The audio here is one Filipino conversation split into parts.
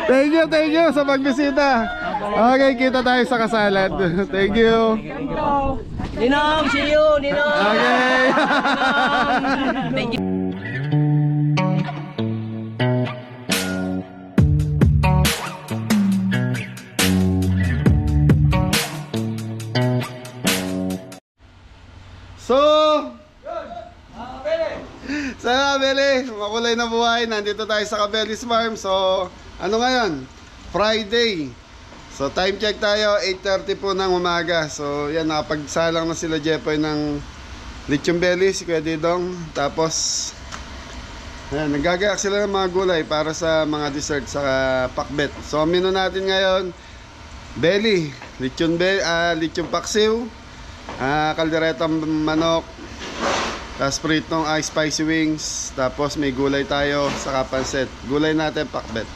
Thank you sa pagbisita. Okay, kita tayo sa kasalan. Thank you. Ninong, see you, Ninong. Okay. Thank you. So, sa Beli, makulay na buhay. Nandito tayo sa Cabellis Farm. So, ano ngayon? Friday. So, time check tayo, 8:30 po ng umaga. So, yan, nakapagsalang na sila Jepoy ng Lechon Belly, si Kuya Didong. Tapos, yan, nagagayak sila ng mga gulay para sa mga dessert sa pakbet. So, ang menu natin ngayon, belly, lechon paksiw, kalderetang manok, tapos pritong spicy wings, tapos may gulay tayo sa pansit. Gulay natin pakbet.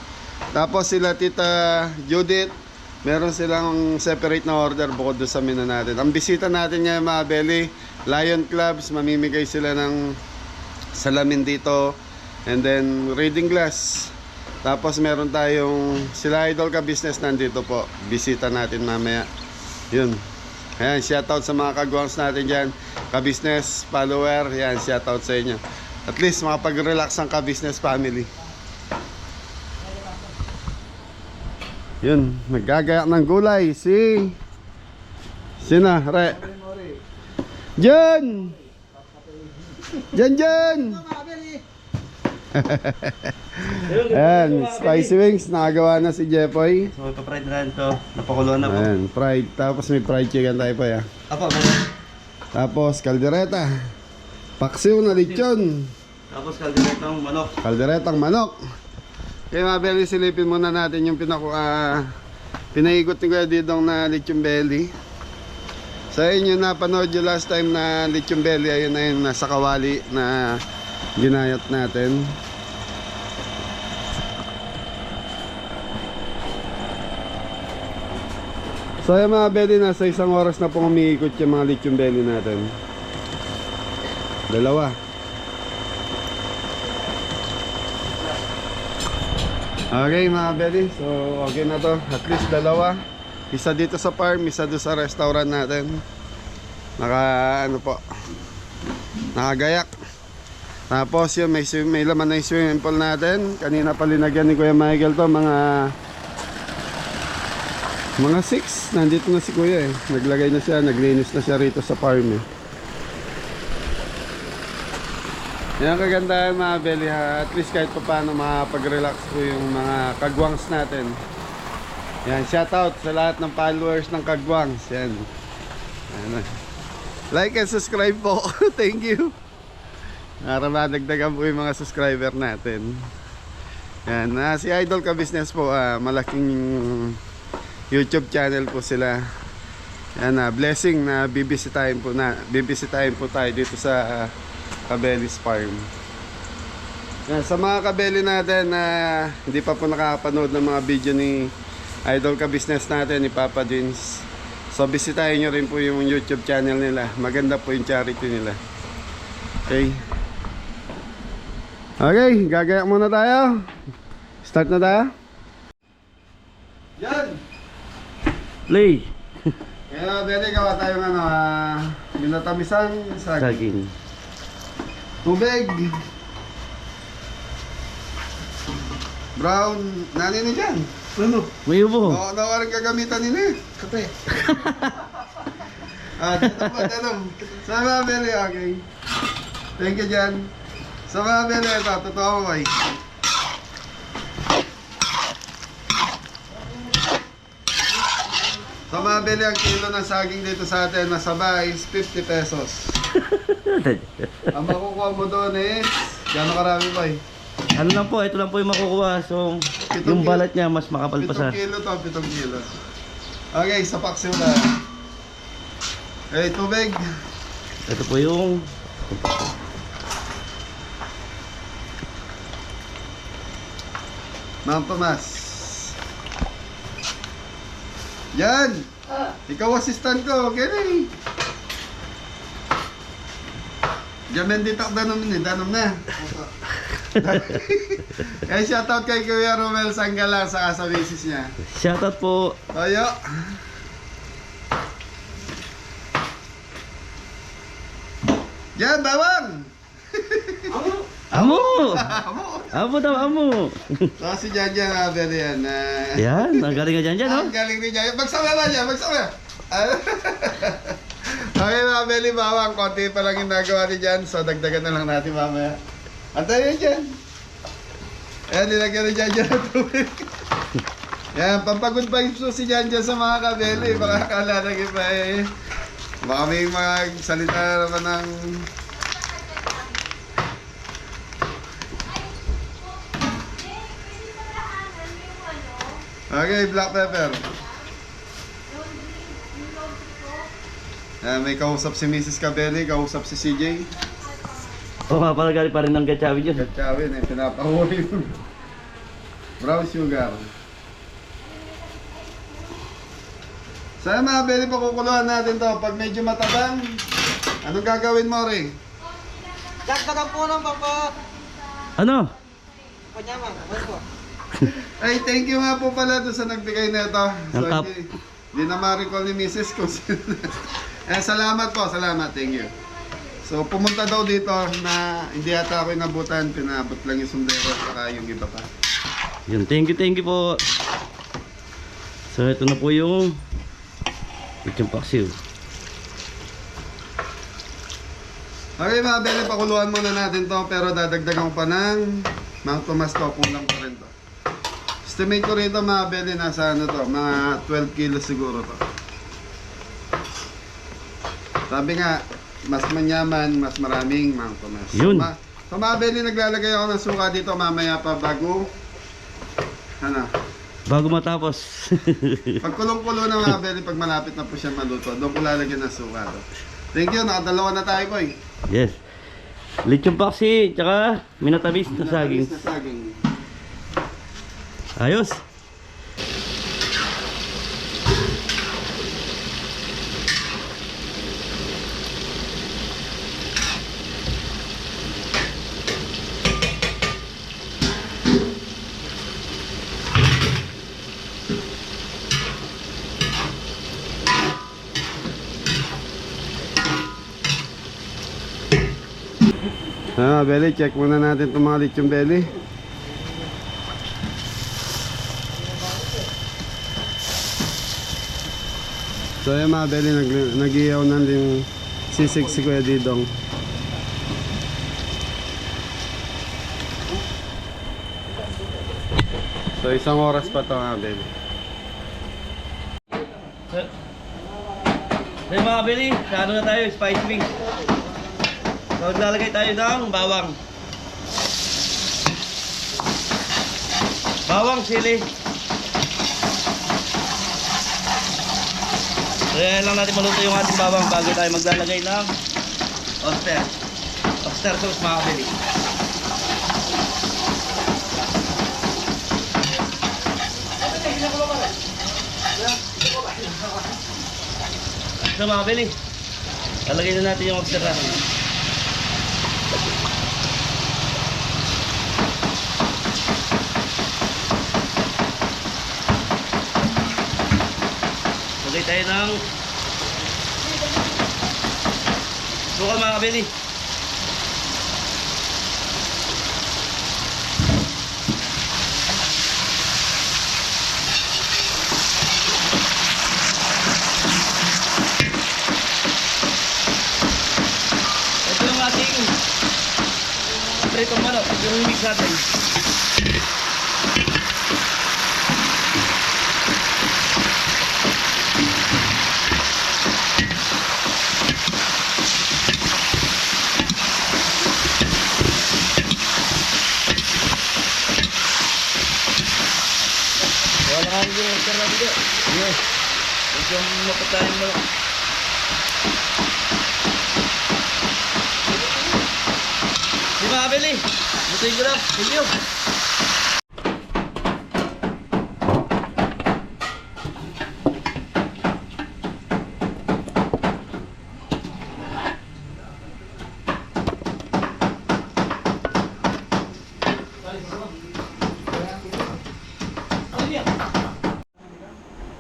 Tapos sila Tita Judith, meron silang separate na order bukod doon sa menu natin. Ang bisita natin ngayon mga belly, Lion Clubs, mamimigay sila ng salamin dito, and then reading glass. Tapos meron tayong sila Idol Ka Business nandito po, bisita natin mamaya. Yun. Ayan, shoutout sa mga kagwangs natin dyan, ka-business, follower, yan, shoutout sa inyo. At least makapag-relax ang ka-business family. Yun, naggagayak ng gulay, Sina, Re? Jan! Jan! Ayan, spicy wings, nakagawa na si Jepoy. So ipa-fried na rin ito, napakulo na po. Ayan, fried, tapos may fried chicken tayo pa ya. Apo, meron. Tapos kaldereta, paksiw na lechon, Tapos kalderetang manok. kalderetang manok. Kaya mga belly, silipin muna natin yung pinaikot ni Kuya Didong na lechon belly. Sa inyo napanood yung last time na lechon belly, ayun na yun, nasa kawali na ginayat natin. So yung mga belly, nasa 1 oras na pong umiikot yung mga lechon belly natin. Dalawa. Okay mga belly, so okay na to. At least dalawa. Isa dito sa farm, isa doon sa restaurant natin. Nakagayak. Tapos yun, may laman na yung swimming pool natin. Kanina pa linagyan ni Kuya Michael to, mga 6. Nandito na si Kuya eh. Naglagay na siya, naglinis na siya rito sa farm eh. Yan ang kagandahan mga belly ha. At least kahit pa paano makapag-relax po yung mga kagwangs natin. Yan, shoutout sa lahat ng followers ng kagwangs. Yan. Yan. Like and subscribe po. Thank you. Para madagdagan po yung mga subscriber natin. Yan, si Idol Ka Business po, malaking YouTube channel po sila. Yan, blessing na bibisitahin po tayo dito sa Cabellis Farm. Yan, sa mga kabeli natin na hindi pa po nakapanood ng mga video ni Idol Ka Business natin, ni Papa Jeans, so bisitahin nyo rin po yung YouTube channel nila. Maganda po yung charity nila. Okay. Okay, gagayak muna tayo. Start na tayo. Yan! Play! Kaya pwede gawa tayo ng minatamisan, saging. Tubig. Brown. Nani na dyan? Ano? May ubo. Nawarin gagamitan nila eh. Kape. Dito po, tanong. Sa mga beli, okay. Thank you dyan. Sa mga beli, ito, totoo ko ba? Sa mga beli, ang kilo ng saging dito sa atin, nasabay is 50 pesos. Ang makukuha mo doon is, gano'ng karami ba eh? Ano lang po, ito lang po yung makukuha. So, yung balat niya mas makapal pa sa... 7 kilo to, 7 kilo. Okay, sa paksiw na. Okay, tubig. Ito po yung... Ma'am Tomas. Yan! Ikaw assistant ko, okay na eh. Jamen di tak danom ni, danom na. Eh, shoutout kay Kuya Romel Sanggala sa misis niya. Shoutout po. Toyo. Yan, bawang! Amo! Amo! Amo daw, amo. So, si Janjan na beli yan. Yan, ang galing nga dyan, no? Ang galing ni Janjan. Magsama ba niya? Magsama! Okay, mga beli, bawang. Konti pa lang yung nagawa ni Jan. So, dagdagan na lang natin mamaya. Antayin dyan. Ayan, nilagyan ni Janjan ng tubig. Yan, pampagod vibes po si Janjan sa mga kabeli. Baka akala na iba eh. Baka may magsalita naman ng... Okay, black pepper. May kausap si Mrs. Cabelli, kausap si CJ. O nga pala galing pa rin ng Gatchawi dyan. Gatchawin eh, pinapahuli mo. Brown sugar. Sana mga Belly, pakukuluan natin to. Pag medyo matabang, anong gagawin mo, Ray? Dagdagan po ng papa. Ano? Panyaman, ano po? Ay, thank you nga po pala doon sa nagbigay na ito. So, Ang cup. hindi na ma-recall ni Mrs. kung sino. Salamat po, salamat. Thank you. So, pumunta daw dito na hindi ata ako inabutan. Pinabot lang yung sundero at yung iba pa. Yun, thank you po. So, ito na po yung lechon paksiw. Okay mga Belly, pakuluan muna natin to. Pero dadagdagan ko pa ng Mang Tomas to. Kulang pa rin to. Estimate ko rito mga Belly, nasa ano to, mga 12 kilos siguro to. Sabi nga, mas manyaman, mas maraming Mang Tomas. Yun. So mga Belly, naglalagay ako ng suka dito mamaya pa bago, ano, Bago matapos. pag kulong-kulo na mga Belly, pag malapit na po siya maluto, doon ko lalagyan ng suka to. Thank you, nakadalawa na tayo boy. Yes. Lechon paksi, tsaka minatabis na saging. Na saging. Ayos. Belly, check muna natin itong mga lechon belly. So yung mga belly, nag-iyaw na din sisig si Kuya Didong. So isang oras pa ito mga belly. So yung mga bili, sa ano na tayo, spice wings. So maglalagay tayo ng bawang. Bawang, sili. So yan lang natin maluto yung ating bawang bago tayo maglalagay ng oyster. Oyster sauce mga bili. So mga bili, lalagay na natin yung oyster natin. Lagay tayo ng sukal mga kabili. Ito yung ating pritong manok, yung mix natin. Wala nga yung oyster natin dito. Yes. Medyo mapatayin mo lang. Di ba kabili? Lutuin ko lang. Thank you.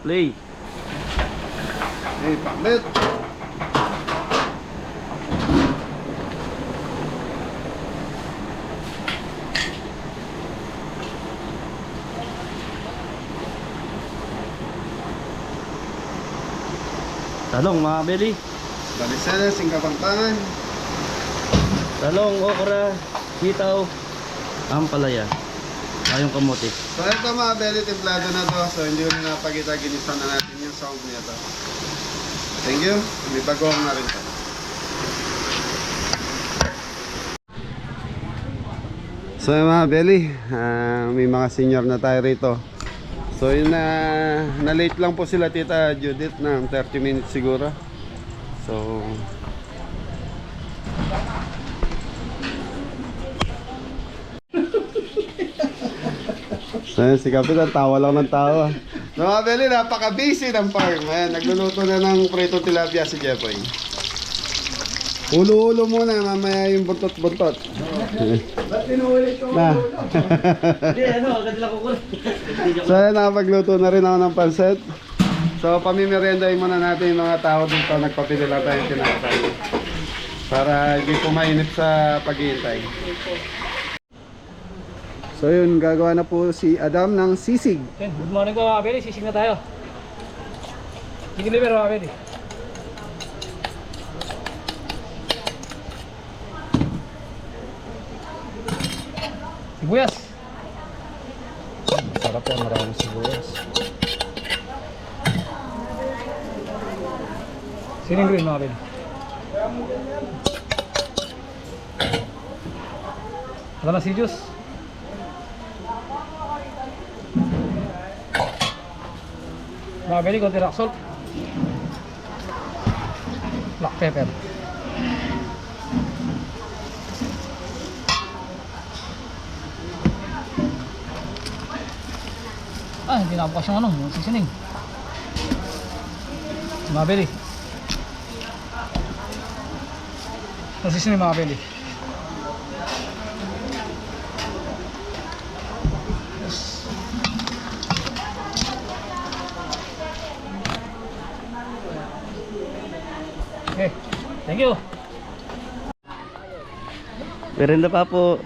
Play. Hey, paklit. Talong mga belly. Balisanas, singkapangpangan. Talong, okra, sitaw, ampalaya. Ayong kamote. So ito mga belly, templado na to. So hindi ko na napakita, ginisa na natin yung sound niya to. Thank you. May bagong na rin to. So yung mga belly, may mga senior na tayo rito. So yun na late lang po sila Tita Judith ng 30 minutes siguro. So so si Kapitan tawa lang ng tawa. So mga belly, napaka-busy ng farm. Ayan, nagluluto na ng prito tilapia si Jeffoy. Ulo-ulo muna, mamaya yung buntot-buntot. Ba't pinuulit ko? Na. Hindi, ano, agad lang kukulit. So ayan, nakapagluto na rin ako ng pansit. So pamimeriendahin muna natin yung mga tao dito. Nagpapili lang tayo tinatay. Para hindi po mainit sa paghihintay. So yun, gagawa na po si Adam ng sisig. Good morning po mga Beli, sisig na tayo. Chicken liver mga Beli. Sibuyas. Sarap yan, maraming sibuyas. Siling green mga Beli. Wala na si juice. Mga Beli, konti rock salt. Black pepper. Hindi na bukas yung ano, yung seasoning. Mga Beli. Yung seasoning mga Beli. Okay, thank you. Merenda pa po.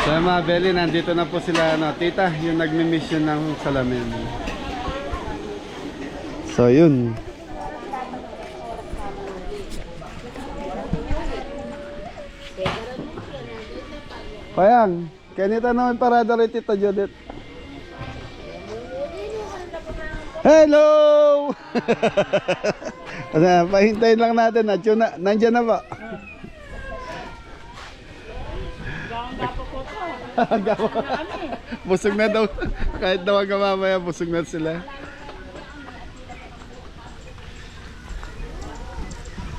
So mga Beli, nandito na po sila Tita, yung nagmi-mission ng salamin. So yun. Payang, kanita naman parada rin Tita Judith. Hello! Pahintayin lang natin, nandiyan na ba? Busog na daw. Kahit daw hanggang mamaya, busog na sila.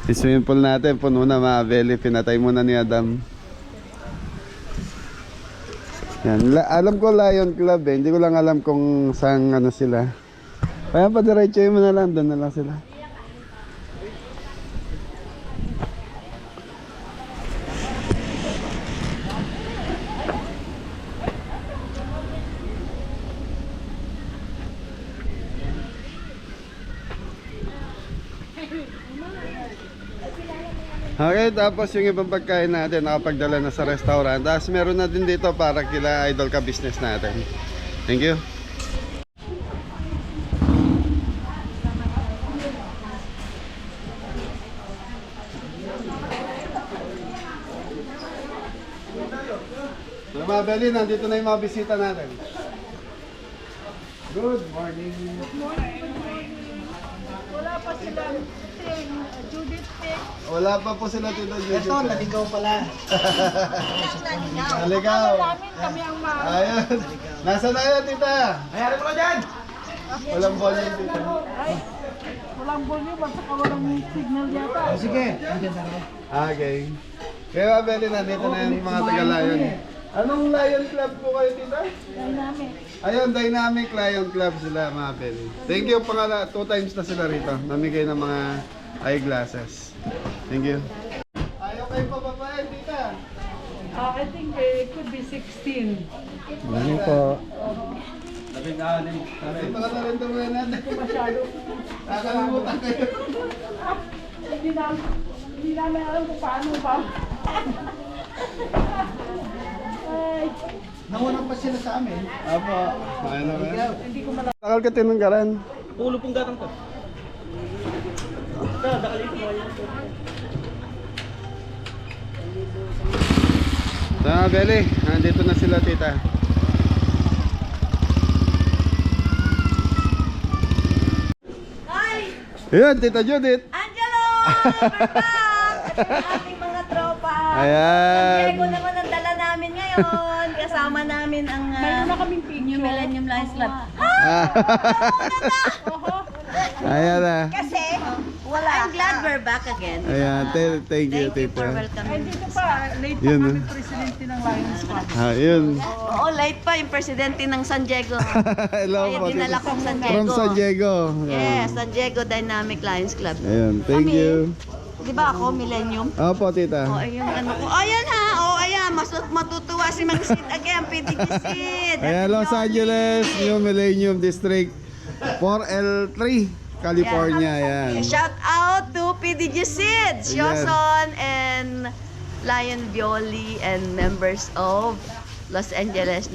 Yung swimming pool natin, puno na mga Beli. Pinatay muna ni Adam. Yan. Alam ko Lion Club eh. Hindi ko lang alam kung saan ano sila. Kaya pa diretso mo na lang. Doon na lang sila. Okay, tapos yung ibang pagkain natin nakapagdala na sa restaurant. Tapos meron na din dito para kila Idol Ka business natin. Thank you. So mga Beli, nandito na yung mga bisita natin. Good morning. Wala pa silang Judith Pick. Wala pa po sila Tito Judith. Ito, naligaw pala. Naligaw. Namin kami ang Ayun. Nasaan na yan, tita? Mayari mo na dyan! Walang volume, tita. Ay, walang volume at saka walang signal yata. O sige, andyan na rin. Okay. Kaya Beli, nandito na yung mga taga-Lion. Anong Lion Club po kayo, tita? Dynamic. Ayun, Dynamic Lion Club sila, mga Beli. Thank you, 2 times na sila rito. Namigay ng mga eyeglasses. Thank you. Ayaw kayo papapain, tita. I think it could be 16. Ano po? Labing anim. Ito ka na rin tumayan natin. Masyado. Nakalimutan kayo. Hindi namin alam kung paano ba. Ay, Nawanan pa sila sa amin. Apo. Ayun na ba? hindi ko malaki. Takal ka tinanggaran. Ulo pong gatang to. Tama, Beli. Nandito na sila, tita. Hi! Ayun, tita Judith. Angelo! We're back! Ang ating mga tropa. Ayan. Diego naman ang dala namin ngayon. Kasama namin ang Mayroon na kaming picture. New Millennium Lions Club. Ayan na. Kasi, wala. I'm glad we're back again. Ayan, thank you, Thank you for tita. welcoming. Dito pa, late pa Yun, kami ah. presidente ng Lions Club. Ayun. Oo, late pa yung presidente ng San Diego. Hello Kaya po. dinala tita. kong San Diego. From San Diego. Yes, San Diego Dynamic Lions Club. Ayun, thank Kami, you. Di ba ako, Millennium? Opo, tita. O, yung ano ko. Ayan ha, ayan. Matutuwa si Mang Sid again, PDG Sid. Ayan, Los Angeles, New Millennium District 4L3, California. Ayan. Shout out to PDG Sid, Sioson, and Lion Violi, and members of Los Angeles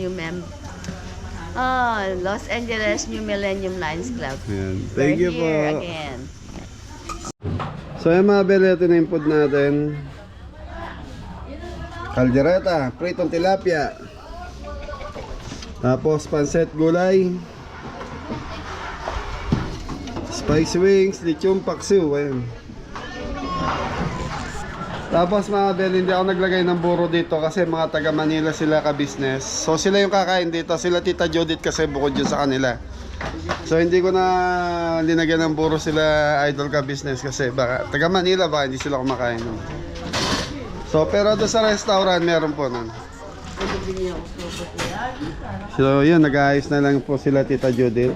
Los Angeles New Millennium Lions Club. Ayan. Thank you We're po. here again. So yung mga Beli, ito na yung food natin. Caldereta, pritong tilapia. Tapos pancet gulay. Spicy wings, lechon paksiw. Ayun. Tapos mga Beli, hindi ako naglagay ng buro dito kasi mga taga Manila sila ka-business. So sila yung kakain dito. Sila Tita Judith kasi bukod yun sa kanila. So hindi ko na linagyan ng buro sila Idol Ka business kasi baka taga Manila ba hindi sila kumakain nun. So pero doon sa restaurant meron po nun. So yun, nag-aayos na lang po sila Tita Judith.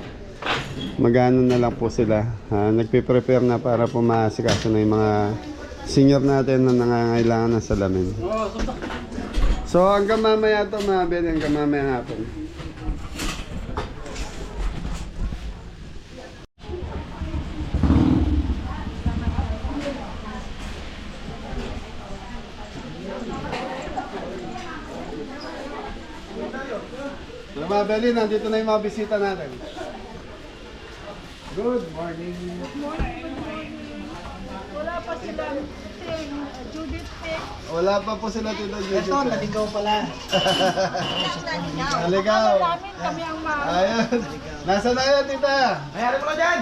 Magano na lang po sila. Nagpe-prepare na para po maasikaso na yung mga senior natin na nangangailangan ng salamin. So hanggang mamaya to mga Ben, hanggang mamaya hapon. So, mga Beli, nandito na yung mga bisita natin. Good morning. Wala pa silang Judith Pick. Wala pa po sila Tito Judith. Ito, naligaw pala. Naligaw. Namin kami ang Ayun. Nasaan na yan, tita? Mayari mo na dyan!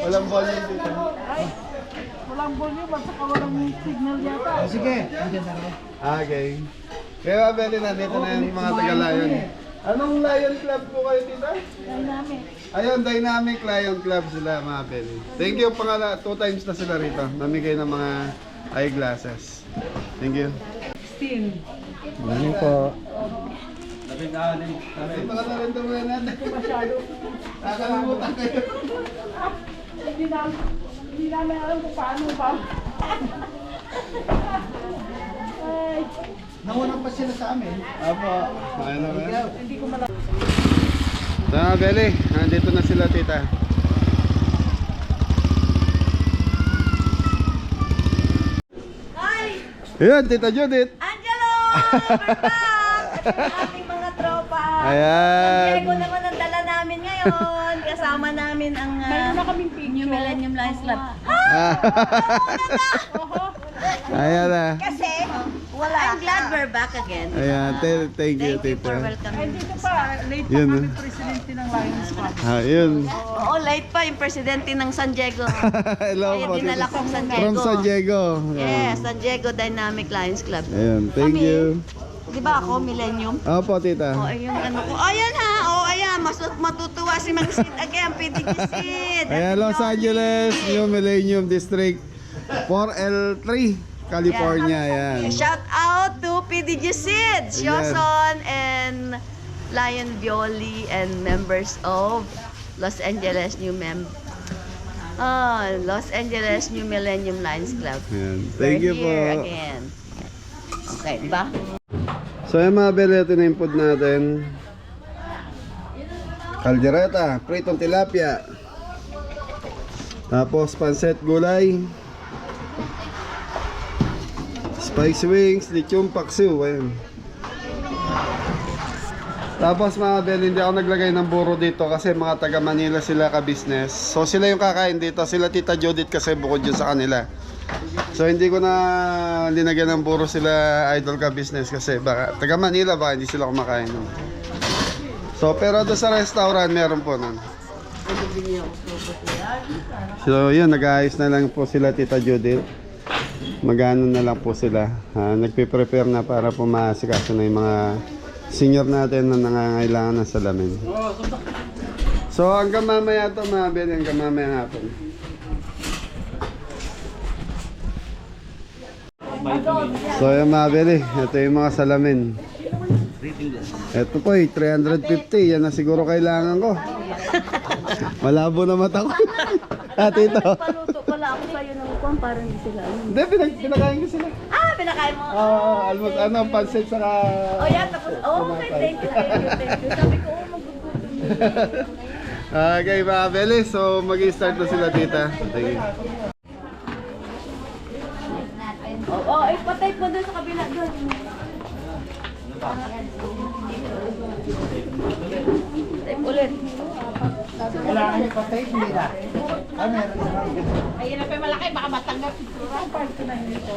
Walang volume, tita. Ay, walang volume at saka walang signal yata. O sige, andyan na rin. Okay. Kaya Beli, nandito na yung mga taga-Lion. Anong Lion Club po kayo, tita? Dynamic. Ayun, Dynamic Lion Club sila, mga Beli. Thank you, 2 times na sila rito. Namigay ng mga eyeglasses. Thank you. 16. Ano po? Labing anim. Ito ka na rin tumayan natin. Masyado. Nakalimutan kayo. Hindi namin alam kung paano ba. Ay, Nawanan pa sila sa amin. Apo. Ayun na ba? hindi ko malaki. Tama, Beli. Nandito na sila, tita. Ayan, Tita Judith. Angelo! We're back! Ang ating mga tropa. Ayan. Diego naman ang dala namin ngayon. Kasama namin ang New Millennium Lions Club. Ayan na. Kasi, wala. I'm glad we're back again. Ayan, thank you, Thank you for Tita. welcoming. Dito pa, late pa Yun, kami ah. presidente ng Lions Club. Ayun. Oo, late pa yung presidente ng San Diego. Hello Kaya po. dinala Tita. kong San Diego. From San Diego. Yes, San Diego Dynamic Lions Club. Ayan, thank Kami, you. Di ba ako, Millennium? Opo, Tita. O, yung ano ko. Ayan ha, ayan. Matutuwa si Mang Sid again, PDG Sid. Ayan, Los Angeles, New Millennium District 4L3, California. Ayan. Shout out to PDG Sid, Sioson, and Lion Violi, and members of Los Angeles Los Angeles New Millennium Lions Club. Ayan. Thank you We're here po. again. Okay, diba? So yung mga bele, ito na yung food natin. Caldereta, pritong tilapia. Tapos pancet gulay. Spicy wings, lechon paksiw. Ayun. Tapos mga bele, hindi ako naglagay ng buro dito kasi mga taga Manila sila ka-business. So sila yung kakain dito. Sila Tita Judith kasi bukod yun sa kanila. So hindi ko na linagyan ng buro sila idol ka business kasi baka taga Manila baka hindi sila kumakain nun. So pero doon sa restaurant meron po nun. So yun, nag-aayos na lang po sila Tita Judith. Magano na lang po sila. Nagpe-prepare na para po maasikaso na yung mga senior natin na nangangailangan ng salamin. So hanggang mamaya to mga Ben, hanggang mamaya hapon. So yung mga beli, ito yung mga salamin. Ito po 350, yan na siguro kailangan ko. Malabo na mata ko. Ito. Paluto pala ako sa'yo ng ukwan para hindi sila. Hindi, pinakain ko sila. Pinakain mo. Almost pansit saka... Yeah, tapos, okay, thank you. Sabi ko, magugutom. Okay mga beli, so mag-i-start na sila tita. Thank you. Patay po doon sa kabila doon. Tape ulit. Kailangan yung patay, hindi na. Meron na. Ayun na pa yung malaki, baka matanggap. Part ko na nito.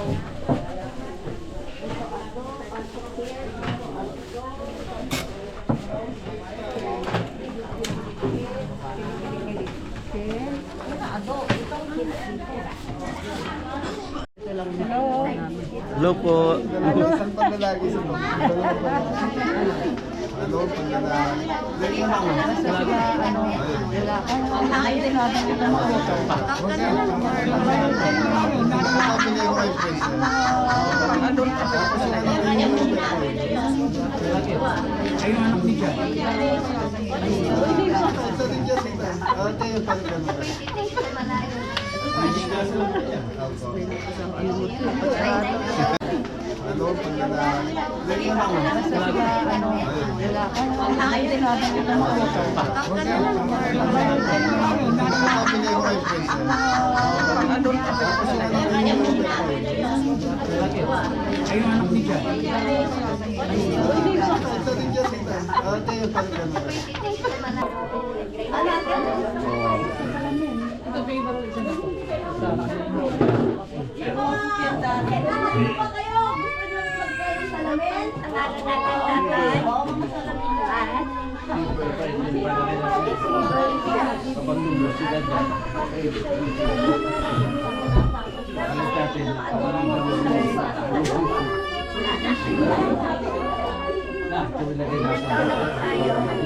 Hello po. Isang panlalaki sa mga. Ano, panlalaki.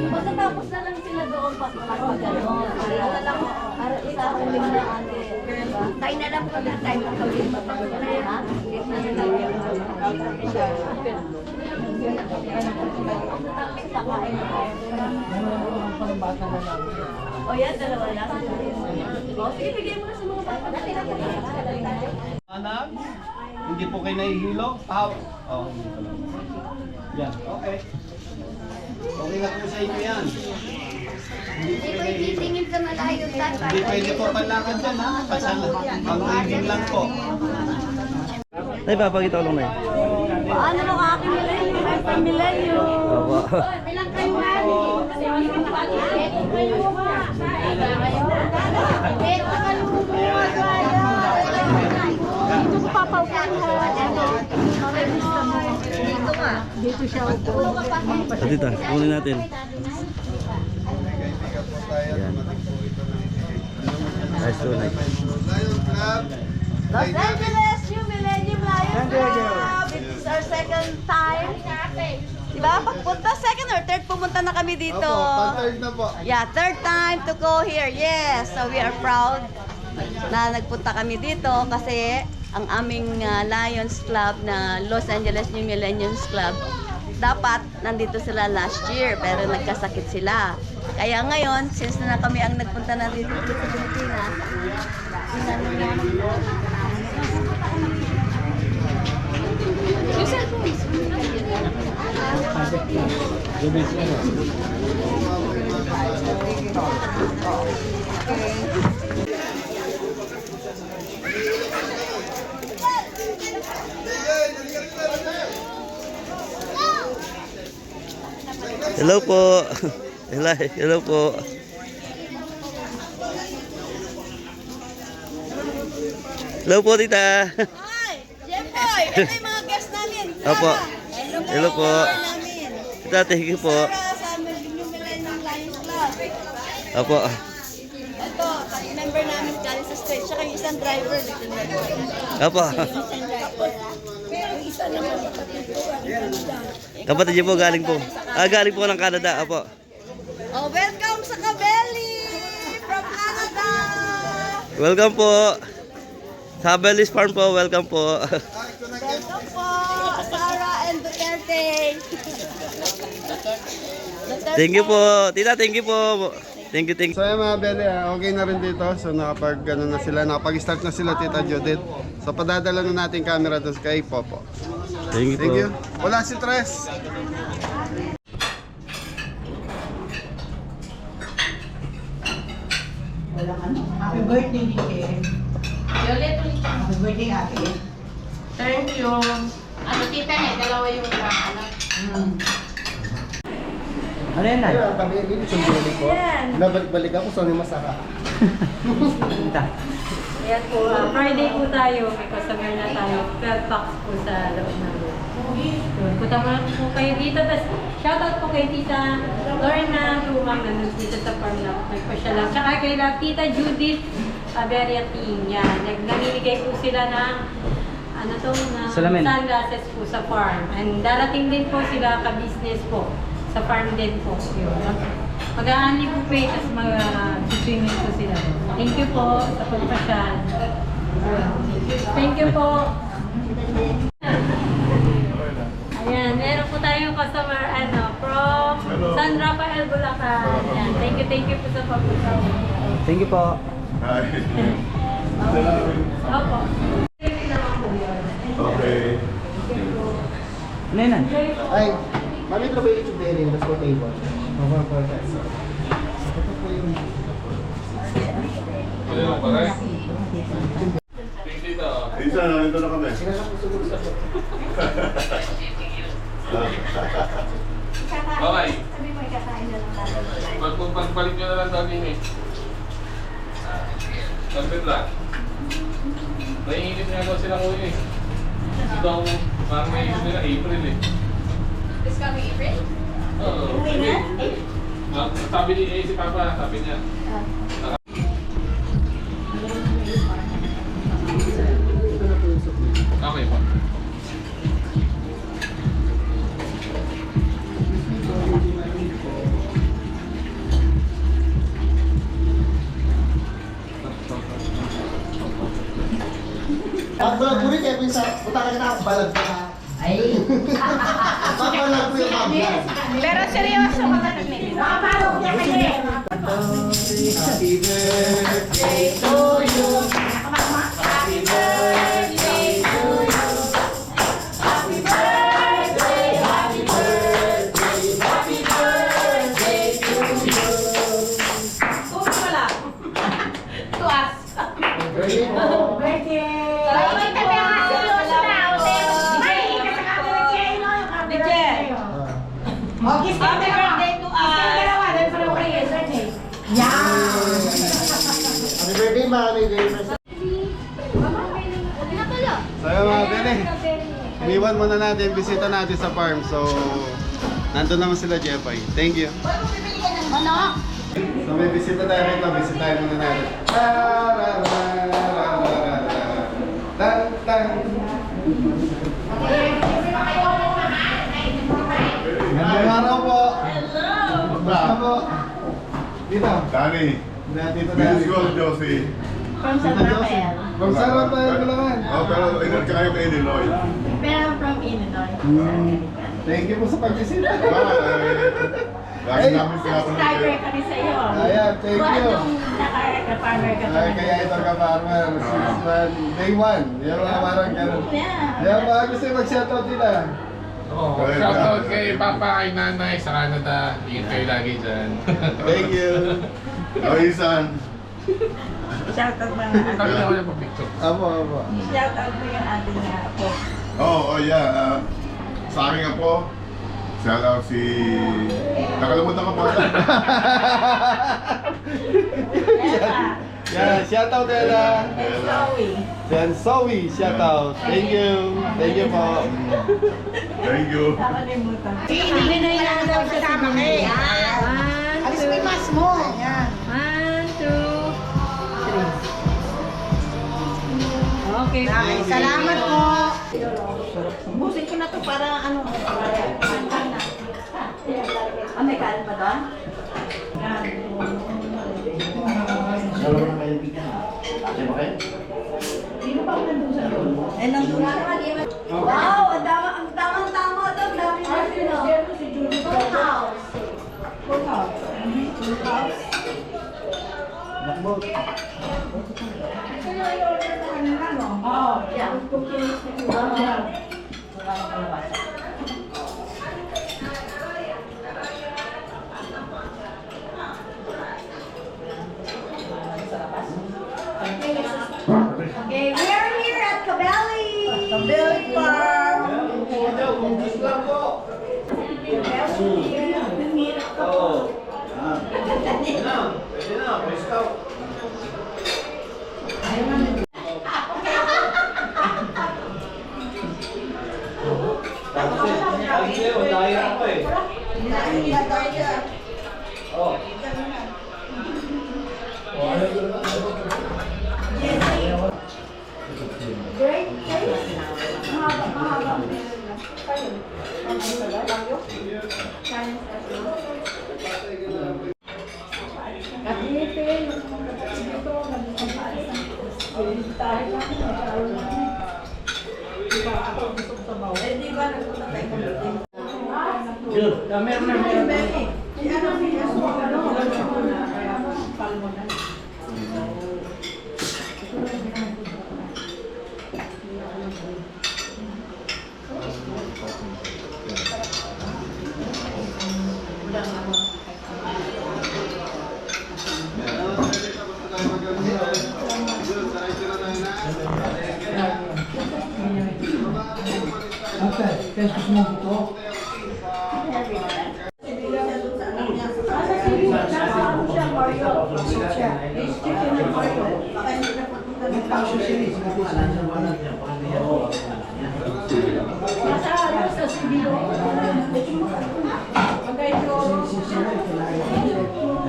Matatapos na lang sila doon pag gano'n. Para lang, para isa uling na ate. Tayo na lang pag tayo magkawin pa pag ha? O yan, dalawa lang. O, sige, bigay mo na sa mga bata. Anak, hindi po kayo nahihilo? Oh, hindi pa lang. Yan, okay. Okay na po sa inyo yan. Hindi po kayo nahihilo. Titingin ka malayo, tatay. Hindi pwede po palakad dyan ha. Pasal, pang-training lang po. Nay, papakita ko lang na yun. Ano nung aking millennium? Ay, pa millennium. Opo. Bilang kayo nga. Dito ko papaupuan ha. Dito nga. Dito siya upo. Dito, kunin natin. Kaibigan po tayo. Yan. Dumating po ito ng Nice to nice. Lion Club. Los Angeles, New Millennium Lions Club. It is our second time. Diba? Pagpunta, second or third pumunta na kami dito. Opo, pang-third na po. Yeah, third time to go here. Yes, so we are proud na nagpunta kami dito kasi ang aming Lions Club na Los Angeles New Millennium Club, dapat nandito sila last year pero nagkasakit sila. Kaya ngayon, since na kami ang nagpunta na dito sa Pilipinas, yung cellphones. Hello po. Hello po. Hello po, tita. Hi! Jemboy! Ito yung mga guests namin. Opo. Hello po. Hello po. Namin. Tita, thank you po. Sarah sa New Millennium Lions Club. Opo. Ito, member namin galing sa stage. Tsaka yung isang driver. Opo. Yung isa naman Kapatid niyo po galing po. Galing po ng Canada. Opo. Oh, welcome sa Cabelli from Canada. Welcome po. Sa Bellis Farm po. Welcome po. Welcome po, Sarah and Duterte. Thank you po. Tita, thank you po. Thank you, thank you. So yung mga bele, okay na rin dito. So nakapag-start na sila Tita Judith. So padadala na natin camera doon kay Popo. Thank you po. Thank you. Wala si Tres. Happy birthday, Nike. Happy birthday, Ate. Thank you. Ano tita eh, dalawa yung anak. Ano yan, Nay? Kami yung sunduli ko. Nabalik-balik ako sa masaka. Tita. Ayan po, Friday po tayo, may customer na tayo, 12 packs po sa loob namin. Yun, punta mo lang po kayo dito, tapos shoutout po kay Tita Lorna Lumang, nandun dito sa farm na nagpasya lang. Tsaka kay Tita Judith Aberiating, yan, namimigay po sila ng ano to, na Salamin. sunglasses po sa farm. And darating din po sila ka-business po, sa farm din po. Yun. Mag-aani po po, tapos mag-swimming po sila. Thank you po sa pagpasyal. Thank you po. Ayan, meron po tayong customer from San Rafael, Bulacan. Ayan, thank you po sa pagpasyal. Thank you po. Opo. Okay. Ano yan, Nay? Ay, mami ito ba yung YouTube din? Let's go table. Okay, perfect. Ito po yung... Isa, nandito na kami. Okay. Sabi mo, ikakain na lang tayo. Pagpalit nyo na lang sa akin eh. Saglit lang. Naiinit nga daw silang uwi eh. Ito parang may isip nila April eh. This coming April? Oo. Uwi na? Sabi ni si Papa, sabi niya. Okay po. Ang balag mo rin, kaya sa buta ka na, balag ka na. Ay! Balag mo yung mabiyag. Pero seryoso ka na kami. Makabalog niya kayo. Happy birthday to you. Happy birthday to you. Happy birthday, happy birthday, happy birthday to you. To us. Birthday po. Salamat kami ang seryoso na. Mami Gamers. So yun mga bele, iniwan muna natin, bisita natin sa farm. So, nandun naman sila Jeffay. Thank you. So may bisita tayo rito, bisitahin muna natin. Magandang araw po. Basta po. Dito. Dani, Dito Miss tayo. Gold Josie. From San Rafael. From San Rafael, Bulacan. Oh, pero ingat ka kayo kay Illinois. Pero I'm from Illinois. Thank you po sa pagbisita. Lagi namin Subscriber sinasabi. kami sa iyo. Ayan, thank you. Naka-farmer ka Ay, kaya ito ka farmer. Day 1. Yung mga parang ganun. Yan, baka gusto yung mag-shoutout nila. Oh, shoutout kay Papa, kay Nanay sa Canada. Ingat kayo lagi dyan. Thank you. Oh, Isan. Shoutout mga Kami na ako yung picture. Apo. Shoutout mo yung ating apo. Oh, yeah. Sa akin nga po, shout out si... Nakalimutan ko po. Yan, shoutout nila. Zoe. Yan, Zoe, shoutout. Thank you. Thank you po. Thank you. Nakalimutan. Hindi na yung daw siya sa mga. Alis mo yung mask mo. Ayan. 1, 2, 3. Okay. Salamat po. Busin ko na to para ano. May kain pa doon? Wow! Ang tama-tama ito. Ang dami na sila. Full house. Full house. Full house. Oh, yeah. Okay, we are here at Cabelli. Cabelli Farm.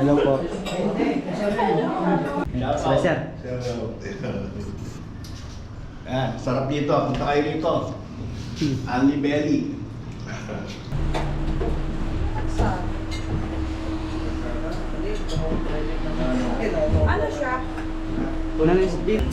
Hello po. Sir. Yan, sarap dito. Punta kayo dito. Anli Belly. Ano siya? Una na yung beef.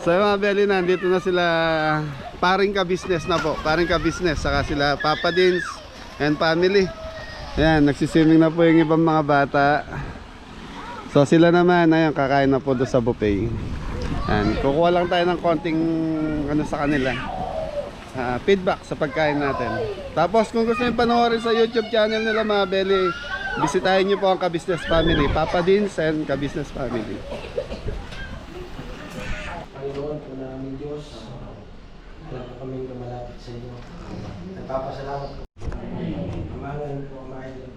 So mga Belly, nandito na sila. Paring ka business na po. Paring ka business. Saka sila Papa Dins and family. Ayan, nagsiswimming na po yung ibang mga bata. So sila naman, ayan, kakain na po doon sa buffet. Ayan, kukuha lang tayo ng konting ano sa kanila. feedback sa pagkain natin. Tapos kung gusto niyo panoorin sa YouTube channel nila mga Belly, bisitahin niyo po ang Ka-Business Family, Papa Dins and Ka-Business Family. Panginoon po namin Diyos, wala po kaming lumalapit sa inyo. Nagpapasalamat po. Amangan po, amahin.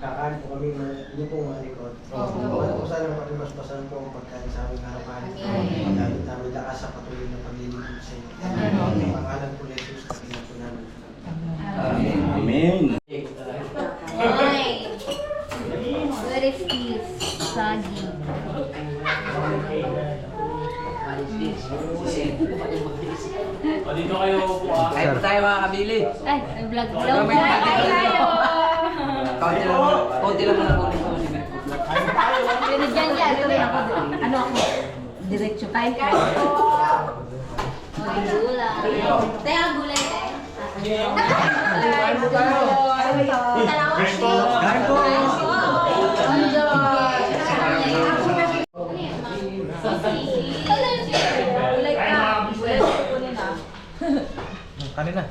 Kakain po kami, hindi po malikot. Wala po sana pakimaspasan po ang pagkain sa aming harapan. Gamit namin lakas sa patuloy na paglilingkod sa inyo. Ang pangalan po ni Jesus, kapila po namin. Amen. What is this? Soggy. O, dito kayo po ah. Ay, tayo mga kabili. Ay, vlog tayo. Konti lang muna po. Pero dyan yan. Ano ako? Diretso kayo. Gulay. Tayo gulay tayo. Kain po tayo. Kain po. Kain po. Kanina.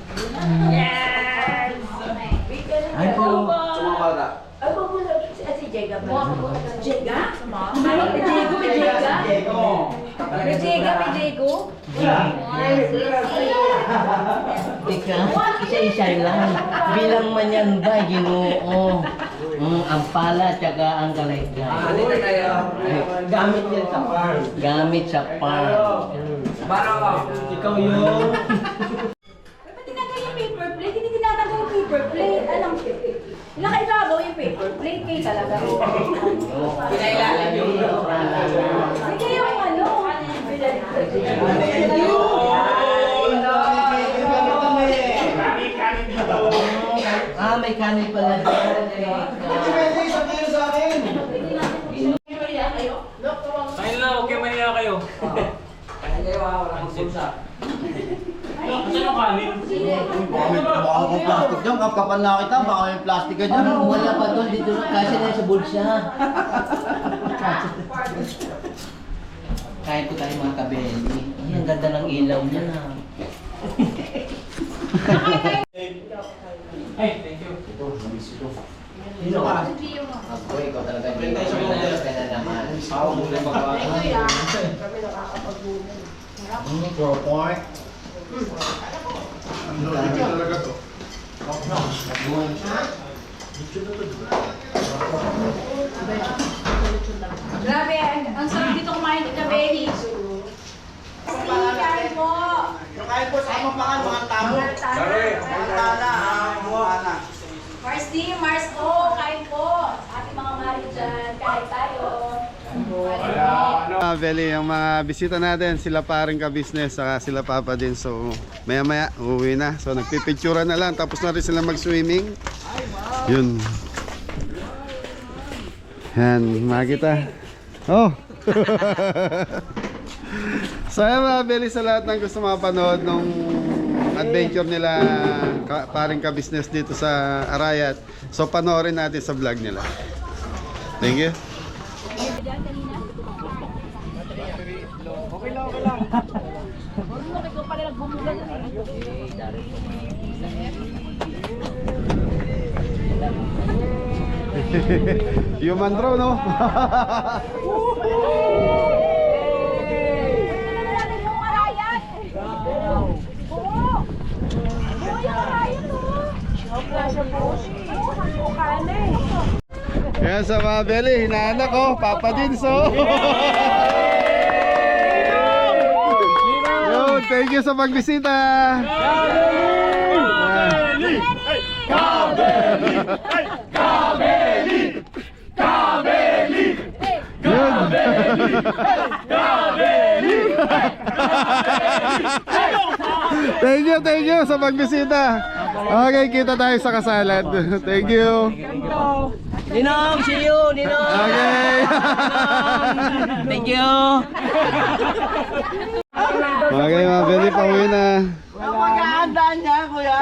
Yes! Ay po. Ay po muna si Jega ba? Jega? May Jego? May Jega? May Jega? May Jego? Teka, isa-isa lang. Bilang man yan ba, Ginoo? Ang pala, tsaka ang kalaytay. Dito tayo. Gamit yan sa farm. Gamit sa farm. Baro. Ikaw yun. Ba't tinatanggal yung paper plate? Hindi tinatanggal yung paper plate. Alam ko. Nakaibabaw yung paper plate kayo talaga. Pinailalim yung Sige yung ano. May kanin pala dyan. Kain lang, okay maya kayo. Kain kayo ha, walang bulsa. Saan yung kanin? Baka may plastic dyan, kapkapan na kita, baka may plastic ka dyan. Wala pa doon dito. Kasi na sa bulsa. Kain po tayo mga kabeli. Ay, ang ganda ng ilaw niya na. Ay, thank you. Sino ka? Ako, ikaw talaga. Kaya na naman. Ako muna baka. Point. Talaga to. Grabe, ang sarap dito kumain ka, Benny. Kain po. Kain po sa amapangan, mga tamo. Mars D, Mars O, kain po. Ating mga mari dyan, kain tayo. Belly, yung mga bisita natin, sila paring Ka-Business, saka sila Papa din. So, maya-maya, uuwi na. So, nagpipicturean na lang. Tapos na rin sila mag-swimming. Yun. Yan, makita. Oh! So, ayan mga Belly, sa lahat ng gusto mapanood nung adventure nila, paring Ka-Business dito sa Arayat. So, panoorin natin sa vlog nila. Thank you. Human draw, no? Yan sa mga Belly, hinaanak ko, Papa Dinso. Yo, thank you sa pagbisita. Kabeli! Kabeli! Kabeli! Kabeli! Kabeli! Thank you sa pagbisita. Okay, kita tayo sa kasalad. Thank you. Ninong, see you! Ninong! Okay. Thank you! Okay, mga Belly, pauwi na. Pagkahandaan niya, kuya.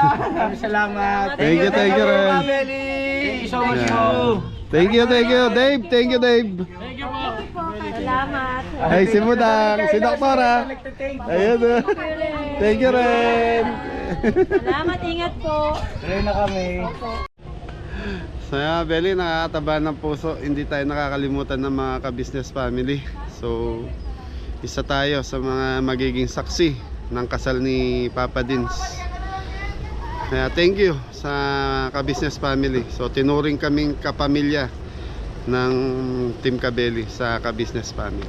Salamat. Thank you, rin. Thank you so much. Thank you, Dave. Thank you, Dave. Salamat. Ay, si Budang, si Doktora. Ayun. Thank you rin. Salamat, ingat po. Tuloy na kami. So yeah, Belly, nakakataba ng puso. Hindi tayo nakakalimutan ng mga ka-business family. So, isa tayo sa mga magiging saksi ng kasal ni Papa Dins. Kaya thank you sa ka-business family. So, tinuring kaming kapamilya ng Team Kabeli sa ka-business family.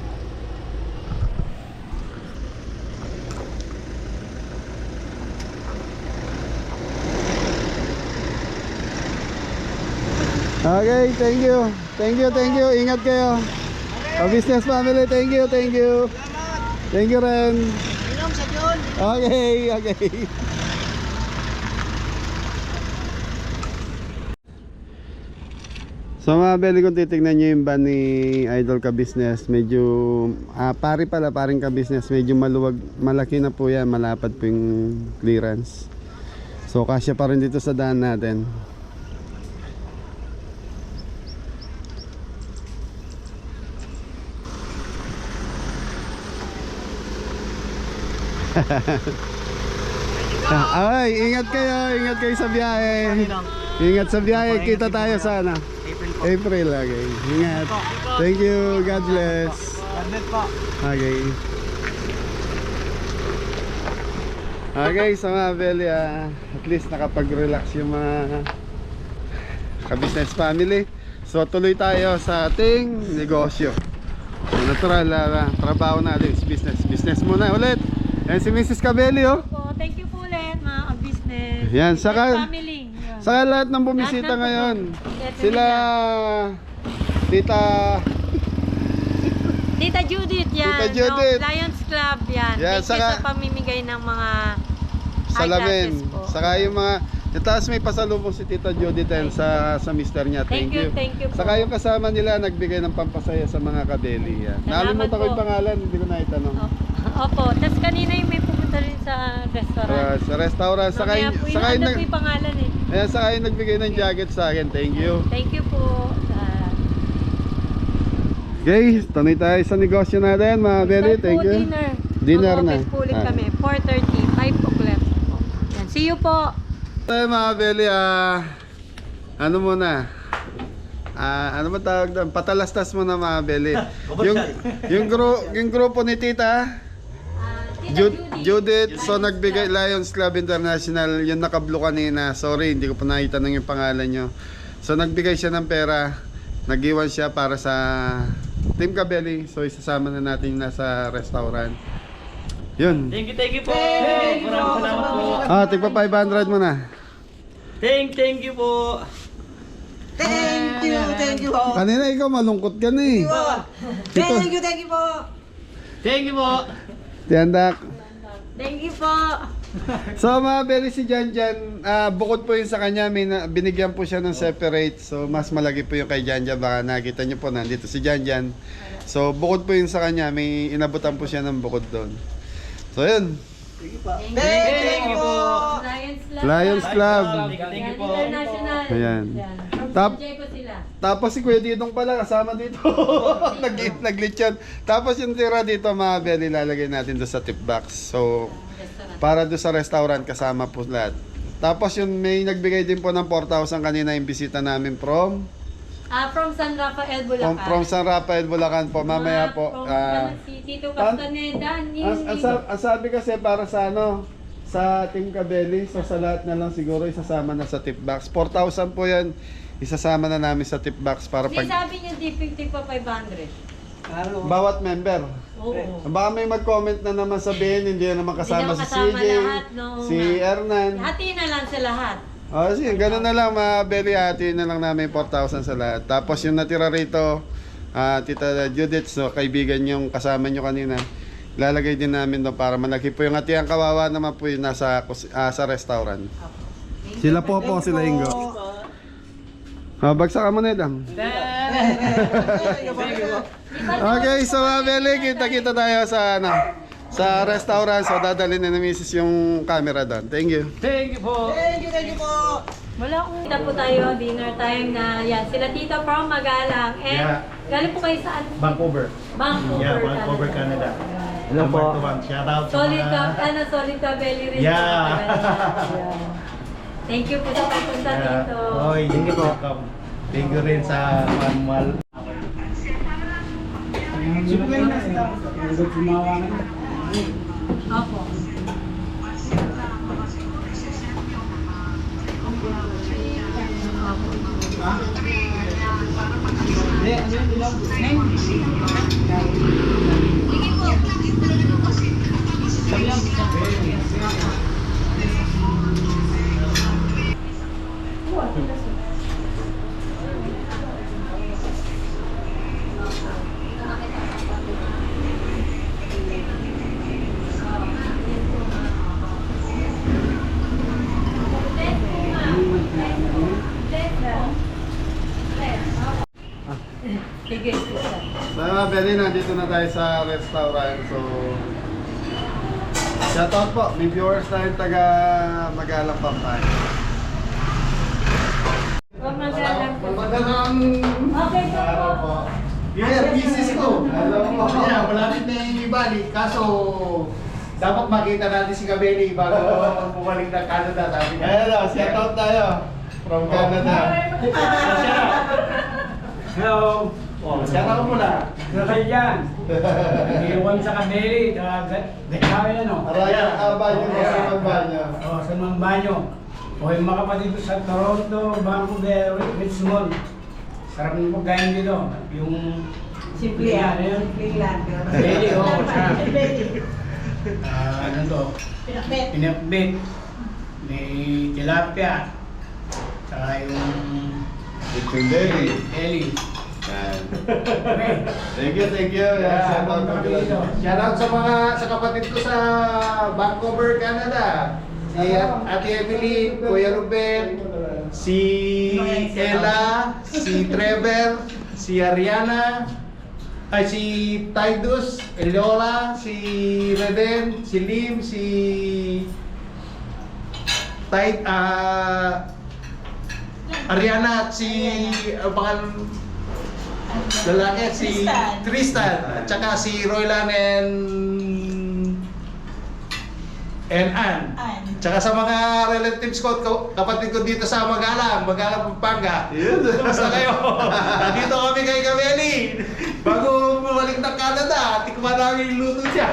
Okay, thank you. Thank you, thank you. Ingat kayo. Ka-business family, thank you, thank you. Thank you rin. Okay, okay. So mga Belly, kung titignan nyo yung van ni Idol Ka-Business, medyo paring Ka-Business, medyo maluwag, malaki na po yan, malapad po yung clearance. So kasya pa rin dito sa daan natin. Ay, ingat kayo sa biyahe. Ingat sa biyahe, kita tayo sana. April, okay. Ingat. Thank you, God bless. Okay. Okay, so mga Belly, at least nakapag-relax yung mga ka-business family. So tuloy tayo sa ating negosyo. So, natural, trabaho natin is business. Business muna ulit. Yan si Mrs. Kabeli, oh. Thank you po ulit, mga business. Yan, saka Family. Yan. saka lahat ng bumisita ngayon. Sila Tita Judith yan. Tita Judith. No, Lions Club yan. Yan, Thank you sa pamimigay ng mga salamin. eyeglasses po. Saka yung mga taas may pasalubong si Tita Judith yan sa mister niya. Thank you. Thank you po. Saka yung kasama nila nagbigay ng pampasaya sa mga Kabeli. Yan. Nakalimutan ko yung pangalan, hindi ko naitanong. Opo. Tapos kanina yung may pumunta rin sa restaurant. Sa restaurant. Saka Mamaya po, yung po yung pangalan eh. ayan, saka yung nagbigay ng jacket sa akin. Thank you. Thank you po. Okay, tuloy tayo sa negosyo natin mga Belly. Thank you. Dinner na. Mag-office po ulit kami. 4:30, 5 o'clock. Yan. See you po. Tayo mga Belly, ano muna? Ano ba tawag doon? Patalastas muna mga Belly. yung grupo ni Tita Judith, so nagbigay Lions Club International, yung naka-blue kanina. Sorry, hindi ko pa naitanong yung pangalan nyo. So nagbigay siya ng pera, nag-iwan siya para sa Team Kabeli. So isasama na natin yung nasa restaurant. Yun. Thank you po. Maraming salamat po. Tigpa 500 mo na. Thank you po. Thank you po. Kanina ikaw malungkot ka na eh. Thank you po. Thank you po. Tiyandak. Thank you po. So mga Belly, si Jan, bukod po yun sa kanya, binigyan po siya ng separate. So mas malaki po yung kay Jan. Baka nakita nyo po, nandito si Jan. So bukod po yun sa kanya, may inabutan po siya ng bukod doon. So yun. Thank you po. Lions Club. Thank you po. International. Ayan. Diego sila. Tapos si Kuya Didong pala kasama dito. Naglitsyon. Tapos yung tira dito mga Belly, lalagay natin doon sa tip box. So para doon sa restaurant kasama po lahat. Tapos yung may nagbigay din po ng 4,000 kanina yung bisita namin from San Rafael, Bulacan. From San Rafael, Bulacan po. Mamaya po. Si Tito Castaneda. Ang sabi kasi para sa sa Team Kabeli, so sa lahat na lang siguro isasama na sa tip box. 4,000 po yan. Isasama na namin sa tip box para pag sabi niya di pa 500. bawat member. Oo. Baka may mag-comment na naman sabihin hindi na naman kasama si kasama CJ, lahat, no, si Hernan. Hati na lang sa lahat. Sige, gano'n na lang mga Belly, hati na lang namin 4,000 sa lahat. Tapos yung natira rito, Tita Judith, so kaibigan yung kasama nyo kanina, lalagay din namin doon para malaki po yung hatiang kawawa naman po yung nasa sa restaurant. Sila po, sila Ingo. Bagsak ka mo na lang. Okay, so mga Belly, kita-kita tayo sa restaurant. So dadalhin na ni Mrs. yung camera doon. Thank you. Thank you po. Thank you po. Wala akong... Kita po tayo, dinner time na yan. Sila Tita from Magalang. And galing po kayo saan? Vancouver. Vancouver, Canada. Hello po. Shout out Solid ka, solid ka belly rin. Yeah. Thank you po sa pagpunta dito. Oy, thank you po. Thank you rin sa manual. Opo. Sige. So mga Benny, nandito na tayo sa restaurant. So, shoutout po, may viewers tayong taga Magalang, Pampanga. Huwag Magalang po. Magandang Okay araw po. po. Yeah, business ko. Hello po. Yeah, malapit na yung ibalik. Kaso, dapat makita natin si Kabeli bago bumalik ng Canada. Sabi niya. Hello, shoutout tayo from Canada. Hello. Shout out mo na. Ano kayo dyan? Iwan sa Kabeli. Dekawin ano? Araya, banyo mo sa magbanyo. Sa mga banyo. O yung mga kapatid ko sa Toronto, Vancouver, Richmond. Sarap ng pagkain dito. Yung... Simple yan. Ano yun? Simple lang. Belly, oo. Sarap. Belly. Ano to? Pinakbet. Pinakbit. May tilapia. Saka yung... Chicken belly. Belly. Yan. Thank you, thank you. Yan, shoutout po dito. Shout out sa kapatid ko sa Vancouver, Canada. Si Ate Emily, Kuya Ruben, si Ella, si Trevor, si Ariana, ay si Tidus, Eliola, si Reden, si Lim, si Ariana at si pangalan lalaki si Tristan at saka si Roylan and Ann. Tsaka sa mga relatives ko, kapatid ko dito sa Magalang, Pampanga. Basta kayo. Nandito kami kay Kabeli. Bago bumalik ng Canada, tikman namin yung luto niya.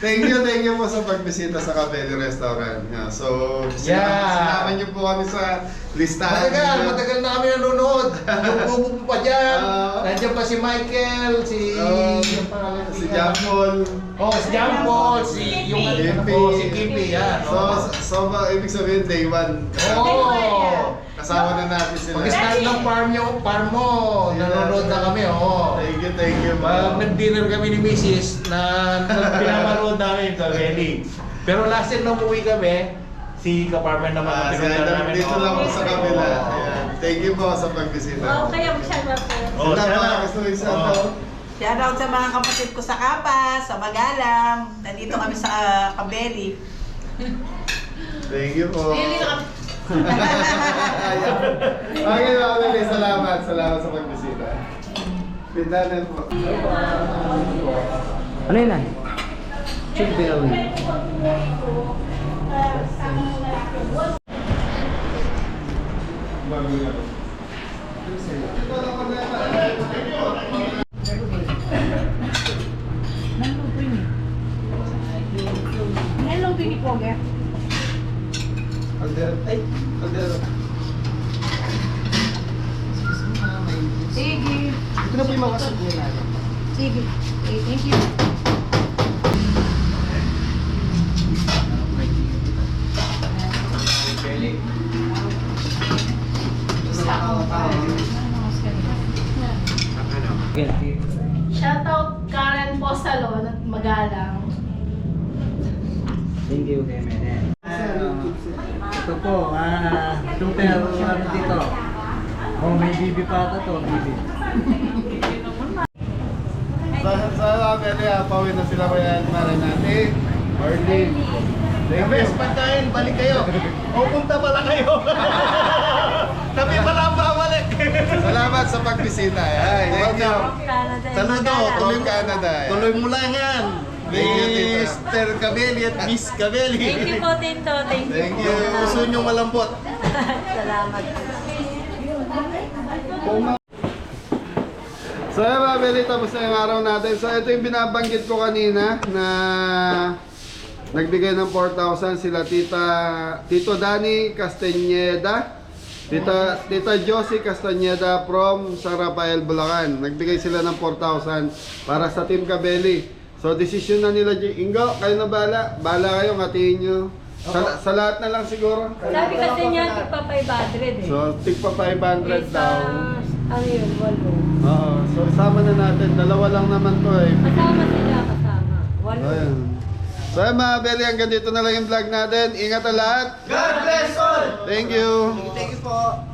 Thank you po sa pagbisita sa Kabeli Restaurant. Yeah, so, sinama niyo po kami sa listahan. Matagal na kami nanonood. Yung pa dyan. Nandiyan pa si Michael, si John Paul. Si John Paul, si Kimpy. Yan. So, ibig sabihin, day one. Kasama na natin sila. Pag-start ng farm mo, nanonood na kami. Thank you. Pag nag-dinner kami ni Mrs. na pinapanood namin sa Kabeli. Pero last time na umuwi kami, si Kaparman naman ang pinunta namin. Dito lang po sa kabila. Ayan. Thank you po sa pagbisita. Kaya mag-shoutout po. Gusto mo i-shoutout? Shoutout sa mga kapatid ko sa Kapas, sa Magalang. Nandito kami sa Kabeli. Thank you po. Okay, mga salamat sa pagbisita. Pindanan po. Ano yun ay? Chicken belly. Hello, Bini Poge. Aldero. Sige. Ito na po yung mga kasap niya natin. Sige. Thank you. Shoutout Karen Postalon at Magalang. Thank you, Kemene. Ito po, super dito. May bibi pa ata to, bibi. Sa Kabeli, pawin na sila kaya natin natin. Marlene. The best pagkain, balik kayo. O punta pala kayo. Kami pala ang babalik. Salamat sa pagbisita. Ay, welcome. Saludo, Tuloy Canada. Tuloy mo lang yan. Thank you, Tito. Mr. Cabelli at Miss Cabelli. Thank you po, Tinto. Thank you. Thank you. Puso nyo malambot. Salamat. So yun mga Beli, tapos na yung araw natin. So ito yung binabanggit ko kanina na nagbigay ng 4,000 sila Tito Danny Castañeda, Tita Josie Castañeda from San Rafael, Bulacan. Nagbigay sila ng 4,000 para sa Team Cabelli. So decision na nila, Ingo, kayo na bala. Bala kayo, ngatiin nyo. Sa lahat na lang siguro. Sabi kasi niya, tigpa 500 eh. So tigpa 500 daw. Ano yun, walo. Oo, so isama na natin. Dalawa lang naman to eh. Kasama sila, kasama. Walo. Ayan. So yun mga Beli, hanggang dito na lang yung vlog natin. Ingat ang lahat. God bless all! Thank you. Thank you po.